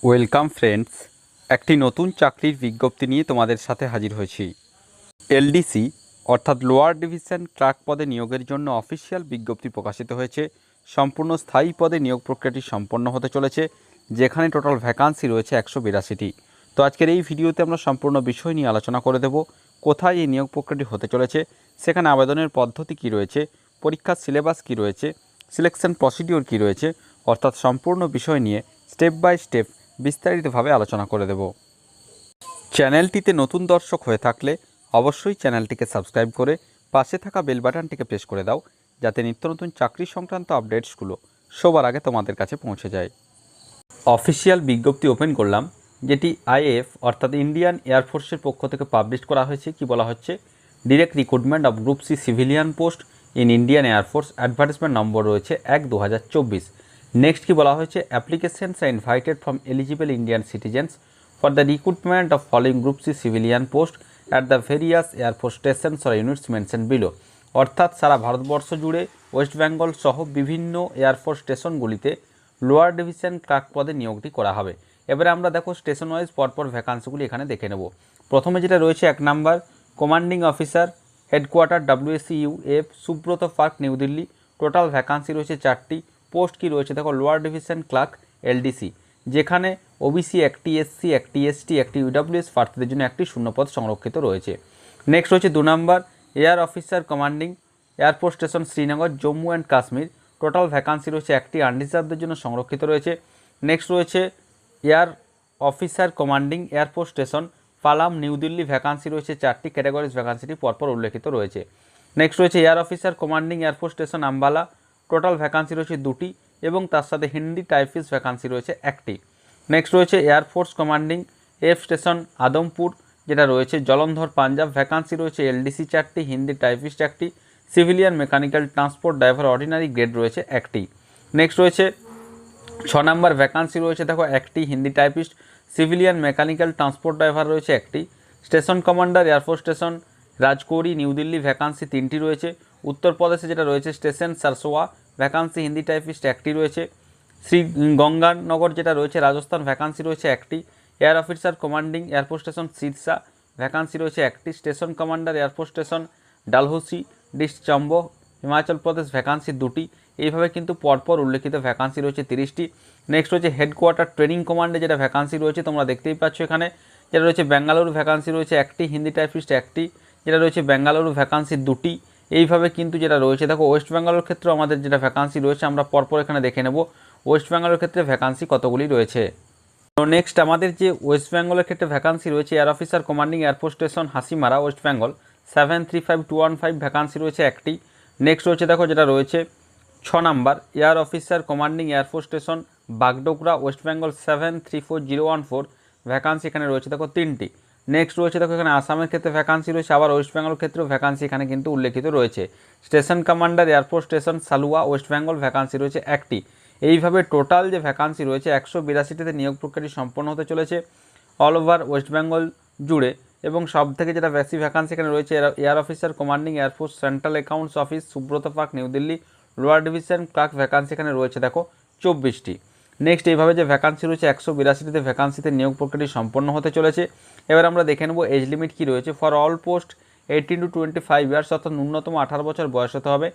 Welcome friends, একটি নতুন চাকরির বিজ্ঞপ্তি নিয়ে তোমাদের সাথে হাজির হয়েছি। এলডিসি অর্থাৎ লোয়ার ডিভিশন ক্লার্ক পদে নিয়োগের জন্য অফিসিয়াল বিজ্ঞপ্তি প্রকাশিত হয়েছে। সম্পূর্ণ স্থায়ী পদে নিয়োগ প্রক্রিয়াটি সম্পন্ন হতে চলেছে, যেখানে টোটাল ভ্যাকান্সি রয়েছে 182টি। তো আজকের এই ভিডিওতে আমরা সম্পূর্ণ বিষয় নিয়ে আলোচনা করে দেব। কোথায় এই নিয়োগ প্রক্রিয়াটি হতে চলেছে, সেখানে আবেদনের পদ্ধতি কী রয়েছে, পরীক্ষার সিলেবাস কী রয়েছে, সিলেকশন প্রসিডিওর কী রয়েছে, অর্থাৎ সম্পূর্ণ বিষয় নিয়ে স্টেপ বাই স্টেপ বিস্তারিতভাবে আলোচনা করে দেব। চ্যানেলটিতে নতুন দর্শক হয়ে থাকলে অবশ্যই চ্যানেলটিকে সাবস্ক্রাইব করে পাশে থাকা বেল বাটনটিকে প্রেস করে দাও, যাতে নিত্য নতুন চাকরি সংক্রান্ত আপডেটসগুলো সবার আগে তোমাদের কাছে পৌঁছে যায়। অফিসিয়াল বিজ্ঞপ্তি ওপেন করলাম, যেটি আইএএফ অর্থাৎ ইন্ডিয়ান এয়ারফোর্সের পক্ষ থেকে পাবলিশ করা হয়েছে। কি বলা হচ্ছে, direct recruitment of group C civilian post in Indian air force, advertisement number রয়েছে 1/2024। নেক্সট কি বলা হয়েছে, applications are invited from eligible Indian citizens for the recruitment of following group C civilian post at the various air force stations or units mention below. অর্থাৎ সারা ভারতবর্ষ জুড়ে ওয়েস্ট বেঙ্গল সহ বিভিন্ন air force স্টেশনগুলিতে লোয়ার ডিভিশন ক্লার্ক পদে নিয়োগটি করা হবে। এবারে আমরা দেখো স্টেশন ওয়াইজ পরপর ভ্যাকান্সিগুলি এখানে দেখে নেব। প্রথমে যেটা রয়েছে 1 number, commanding officer, headquarter WSEUF, Subrata Park, New Delhi. Total vacancy রয়েছে 4টি। পোস্ট কি রয়েছে দেখো, লোয়ার ডিভিশন ক্লার্ক এলডিসি, যেখানে ওবিসি 1টি, এসসি 1টি, এসটি 1টি, ইউডব্লিউএস প্রার্থীদের জন্য 1টি শূন্যপদ সংরক্ষিত রয়েছে। নেক্সট রয়েছে 2 number, air officer commanding airport station Srinagar, Jammu and Kashmir. Total vacancy রয়েছে 1টি, আনরিজার্ভদের জন্য সংরক্ষিত রয়েছে। নেক্সট রয়েছে air officer commanding airport station পালাম, নিউ দিল্লি। ভ্যাকান্সি রয়েছে 4টি, ক্যাটাগরিজ ভ্যাকান্সিটি পরপর উল্লেখিত রয়েছে। নেক্সট রয়েছে air officer commanding airport station Ambala. Total vacancy রয়েছে 2টি এবং তার সাথে হিন্দি টাইপিস্ট ভ্যাকান্সি রয়েছে 1টি। নেক্সট রয়েছে air force commanding F station Adampur, যেটা রয়েছে জলন্ধর, পাঞ্জাব। ভ্যাকান্সি রয়েছে এলডিসি 4টি, হিন্দি টাইপিস্ট 1টি, civilian mechanical transport driver ordinary grade রয়েছে 1টি। নেক্সট রয়েছে 6 নাম্বার, ভ্যাকান্সি রয়েছে দেখো 1টি, Hindi typist, civilian mechanical transport driver রয়েছে 1টি। Station commander air force station Rajokri, new Delhi. Vacancy 3টি রয়েছে। উত্তরপ্রদেশে যেটা রয়েছে station Sarsawa, vacancy Hindi typist 1টি রয়েছে। শ্রী গঙ্গানগর যেটা রয়েছে রাজস্থান, ভ্যাকান্সি রয়েছে 1টি। Air officer commanding airport station Sirsa, vacancy রয়েছে 1টি। Station commander airport station Dalhousie, dist Chamba, Himachal Pradesh. Vacancy 2টি। এইভাবে কিন্তু পরপর উল্লেখিত ভ্যাকান্সি রয়েছে 30টি। নেক্সট রয়েছে হেডকোয়ার্টার ট্রেনিং কমান্ডে যেটা ভ্যাকান্সি রয়েছে, তোমরা দেখতেই পাচ্ছ এখানে। যেটা রয়েছে বেঙ্গালুরু, ভ্যাকান্সি রয়েছে 1টি, হিন্দি টাইপিস্ট 1টি। যেটা রয়েছে বেঙ্গালুরু, ভ্যাকান্সি 2টি। এইভাবে কিন্তু যেটা রয়েছে দেখো ওয়েস্ট বেঙ্গলের ক্ষেত্রে আমাদের যেটা ভ্যাকান্সি রয়েছে আমরা পরপর এখানে দেখে নেব ওয়েস্ট বেঙ্গলের ক্ষেত্রে ভ্যাকান্সি কতগুলি রয়েছে। তো নেক্সট আমাদের যে ওয়েস্ট বেঙ্গলের ক্ষেত্রে ভ্যাকান্সি রয়েছে, air officer commanding airport station Hasimara, West Bengal 735215, vacancy রয়েছে 1টি। নেক্সট রয়েছে দেখো যেটা রয়েছে 6 number, air officer commanding air force station Bagdogra, West Bengal 734014, vacancy এখানে রয়েছে দেখো 3টি। নেক্সট রয়েছে দেখো এখানে আসামের ক্ষেত্রে ভ্যাকান্সি রয়েছে, আবার ওয়েস্ট বেঙ্গলের ক্ষেত্রেও ভ্যাকান্সি এখানে কিন্তু উল্লেখিত রয়েছে। Station commander airport station সালুয়া, West Bengal, vacancy রয়েছে 1টি। এইভাবে টোটাল যে ভ্যাকান্সি রয়েছে 182টিতে নিয়োগ প্রক্রিয়াটি সম্পন্ন হতে চলেছে অল ওভার ওয়েস্ট বেঙ্গল জুড়ে। এবং সব থেকে যেটা বেশি ভ্যাকান্সি এখানে রয়েছে air officer commanding air force central accounts office, Subroto Park, New Delhi. Lower division clerk vacancy এখানে রয়েছে দেখো 24টি। নেক্সট এইভাবে যে ভ্যাকান্সি রয়েছে 182টিতে ভ্যাকান্সিতে নিয়োগ প্রক্রিয়াটি সম্পন্ন হতে চলেছে। এবার আমরা দেখে নেব এজ লিমিট কী রয়েছে। For all post 18 to 25 years, অর্থাৎ ন্যূনতম 18 বছর বয়স হতে হবে।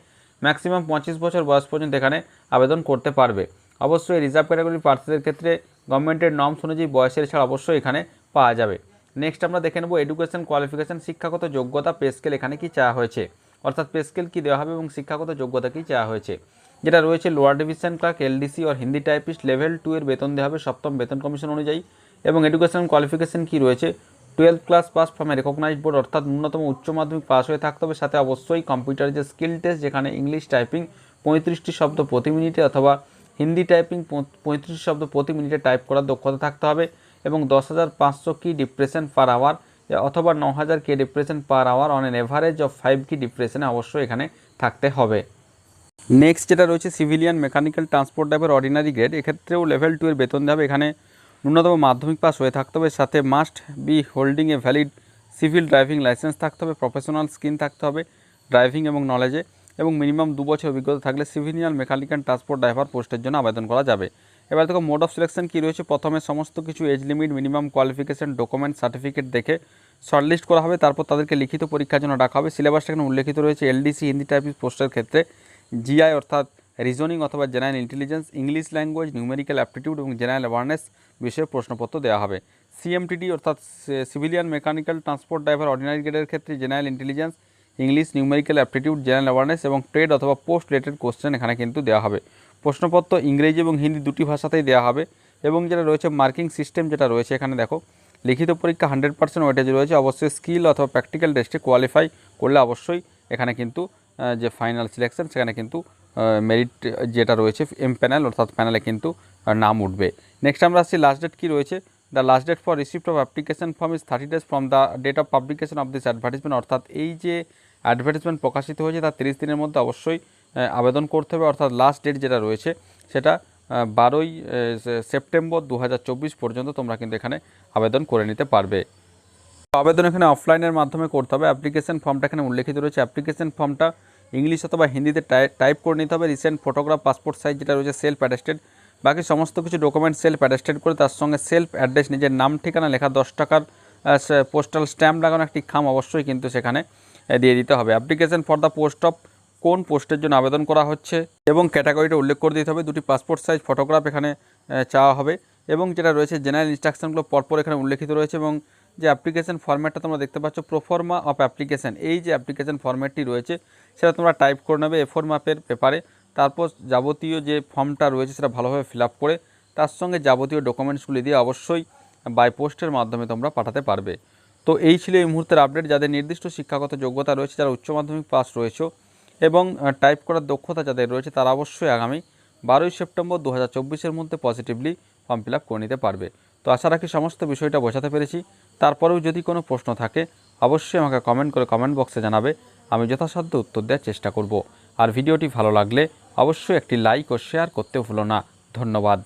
ম্যাক্সিমাম 25 বছর বয়স পর্যন্ত এখানে আবেদন করতে পারবে। অবশ্যই রিজার্ভ ক্যাটাগরির প্রার্থীদের ক্ষেত্রে গভর্নমেন্টের নর্মস অনুযায়ী বয়সের ছাড় অবশ্যই এখানে পাওয়া যাবে। নেক্সট আমরা দেখে নেব এডুকেশন কোয়ালিফিকেশন, শিক্ষাগত যোগ্যতা, পে স্কেল এখানে কি চাওয়া হয়েছে, অর্থাৎ পে স্কেল কী দেওয়া হবে এবং শিক্ষাগত যোগ্যতা কী চাওয়া হয়েছে। যেটা রয়েছে লোয়ার ডিভিশন ক্লার্ক এলডিসি আর হিন্দি টাইপিস্ট লেভেল 2 এর বেতন দেওয়া হবে 7ম বেতন কমিশন অনুযায়ী। এবং এডুকেশন কোয়ালিফিকেশন কী রয়েছে, 12th class past from a recognized board, অর্থাৎ ন্যূনতম উচ্চ মাধ্যমিক পাস হয়ে থাকতে হবে। সাথে অবশ্যই কম্পিউটারের যে স্কিল টেস্ট, যেখানে ইংলিশ টাইপিং 35টি শব্দ প্রতি মিনিটে অথবা হিন্দি টাইপিং 35 শব্দ প্রতি মিনিটে টাইপ করার দক্ষতা থাকতে হবে। এবং 10,500 কি ডিপ্রেশন পার আওয়ার অথবা 9,000 কে depression per hour on an average of 5 কি ডিপ্রেশনে অবশ্যই এখানে থাকতে হবে। নেক্সট যেটা রয়েছে civilian mechanical transport driver ordinary grade, এক্ষেত্রেও লেভেল 2 এর বেতন দেওয়া হবে। এখানে ন্যূনতম মাধ্যমিক পাস হয়ে থাকতে হবে, সাথে must be holding a valid civil driving licence থাকতে হবে, প্রফেশনাল স্কিল থাকতে হবে ড্রাইভিং এবং নলেজে, এবং মিনিমাম 2 বছর অভিজ্ঞতা থাকলে সিভিলিয়ান মেকানিক্যাল ট্রান্সপোর্ট ড্রাইভার পোস্টের জন্য আবেদন করা যাবে। এবার দেখো মোড অফ সিলেকশন কী রয়েছে। প্রথমে সমস্ত কিছু age limit, minimum qualification, document, certificate দেখে শর্টলিস্ট করা হবে, তারপর তাদেরকে লিখিত পরীক্ষার জন্য ডাকা হবে। সিলেবাসটা এখানে উল্লেখিত রয়েছে। এলডিসি হিন্দি টাইপিং পোস্টের ক্ষেত্রে জিআই অর্থাৎ রিজনিং অথবা general intelligence, English language, numerical aptitude এবং জেনারেল অ্যাওয়ারনেস বিষয়ে প্রশ্নপত্র দেওয়া হবে। সিএমটিডি অর্থাৎ civilian mechanical transport driver ordinary গ্রেডের ক্ষেত্রে general intelligence, English, numerical aptitude, general awareness এবং ট্রেড অথবা পোস্ট রিলেটেড কোশ্চেন এখানে কিন্তু দেওয়া হবে। প্রশ্নপত্র ইংরেজি এবং হিন্দি দুটি ভাষাতেই দেওয়া হবে। এবং যেটা রয়েছে মার্কিং সিস্টেম যেটা রয়েছে এখানে দেখো, লিখিত পরীক্ষা 100% ওয়েটেজ রয়েছে। অবশ্যই স্কিল অথবা প্র্যাকটিক্যাল টেস্টে কোয়ালিফাই করলে অবশ্যই এখানে কিন্তু যে ফাইনাল সিলেকশন সেখানে কিন্তু মেরিট যেটা রয়েছে এম প্যানেল অর্থাৎ প্যানেলে কিন্তু নাম উঠবে। নেক্সট আমরা আসছি লাস্ট ডেট কী রয়েছে। The last date for receipt of application form is 30 days from the date of publication of this advertisement. অর্থাৎ এই যে অ্যাডভার্টিসমেন্ট প্রকাশিত হয়েছে তার 30 দিনের মধ্যে অবশ্যই আবেদন করতে হবে। অর্থাৎ লাস্ট ডেট যেটা রয়েছে সেটা 12ই সেপ্টেম্বর 2024 পর্যন্ত তোমরা কিন্তু এখানে আবেদন করে নিতে পারবে। আবেদন এখানে অফলাইনের মাধ্যমে করতে হবে। অ্যাপ্লিকেশন ফর্মটা এখানে উল্লেখিত রয়েছে। অ্যাপ্লিকেশন ফর্মটা ইংলিশ অথবা হিন্দিতে টাইপ করে নিতে হবে। রিসেন্ট ফটোগ্রাফ, পাসপোর্ট সাইজ যেটা রয়েছে সেলফ অ্যাটেস্টেড, বাকি সমস্ত কিছু ডকুমেন্ট সেলফ অ্যাটেস্টেড করে তার সঙ্গে সেলফ অ্যাড্রেস, নিজের নাম ঠিকানা লেখা, 10 টাকার পোস্টাল স্ট্যাম্প লাগানো একটি খাম অবশ্যই কিন্তু সেখানে দিয়ে দিতে হবে। Application for the post of, কোন পোস্টের জন্য আবেদন করা হচ্ছে এবং ক্যাটাগরিটা উল্লেখ করে দিতে হবে। দুটি পাসপোর্ট সাইজ ফটোগ্রাফ এখানে চাওয়া হবে। এবং যেটা রয়েছে জেনারেল ইনস্ট্রাকশনগুলো পরপর এখানে উল্লেখিত রয়েছে। এবং যে অ্যাপ্লিকেশন ফরম্যাটটা তোমরা দেখতে পাচ্ছ, প্রোফর্মা অফ অ্যাপ্লিকেশন, এই যে অ্যাপ্লিকেশন ফরম্যাটটি রয়েছে সেটা তোমরা টাইপ করে নেবে A4 মাপের পেপারে। তারপর যাবতীয় যে ফর্মটা রয়েছে সেটা ভালোভাবে ফিল আপ করে তার সঙ্গে যাবতীয় ডকুমেন্টসগুলি দিয়ে অবশ্যই বাই পোস্টের মাধ্যমে তোমরা পাঠাতে পারবে। তো এই ছিল এই মুহূর্তের আপডেট। যাদের নির্দিষ্ট শিক্ষাগত যোগ্যতা রয়েছে, যারা উচ্চ মাধ্যমিক পাস রয়েছে এবং টাইপ করার দক্ষতা যাদের রয়েছে, তারা অবশ্যই আগামী 12ই সেপ্টেম্বর 2024-এর মধ্যে পজিটিভলি ফর্ম ফিল আপ করে নিতে পারবে। তো আশা রাখি সমস্ত বিষয়টা বোঝাতে পেরেছি। তারপরেও যদি কোনো প্রশ্ন থাকে অবশ্যই আমাকে কমেন্ট করে কমেন্ট বক্সে জানাবে, আমি যথাসাধ্য উত্তর দেওয়ার চেষ্টা করব। আর ভিডিওটি ভালো লাগলে অবশ্যই একটি লাইক ও শেয়ার করতে ভুলো না। ধন্যবাদ।